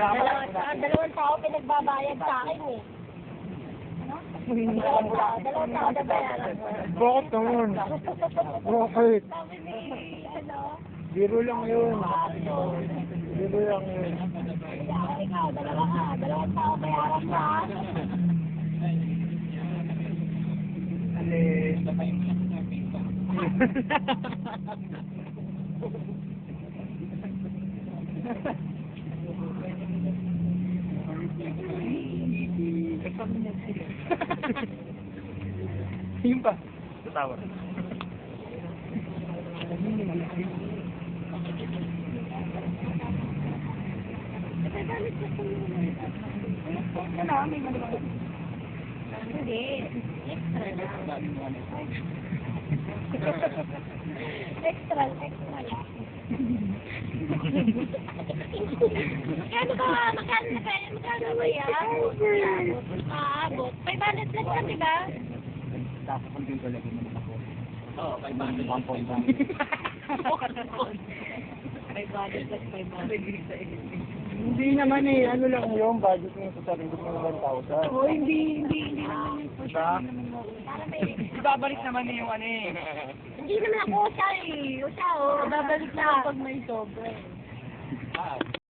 Dalawang tao pinagbabayad sa akin eh. Dalawang tao na bayaran. Bakit naman? Bakit? Sabi ni, Biro lang yun. Biro lang yun. ikaw, dalawang tao bayaran ka. Ale. Yun pa. Tatawa. Ano, may maluwag. Hindi. Extra lang. Extra lang. Magkano ba yan? Abot. 500 lang yan, diba? Tapos kung dito lagi naman ako. Oo, 500. 500 plus 500. Hindi naman eh, ano lang yung budget mo sa sarili mo 1,000. Oo, hindi naman yung Diba? Ibabalik naman niya yung ano eh. Hindi naman ako siya eh. O siya, oh. Ibabalik na pag may sobra.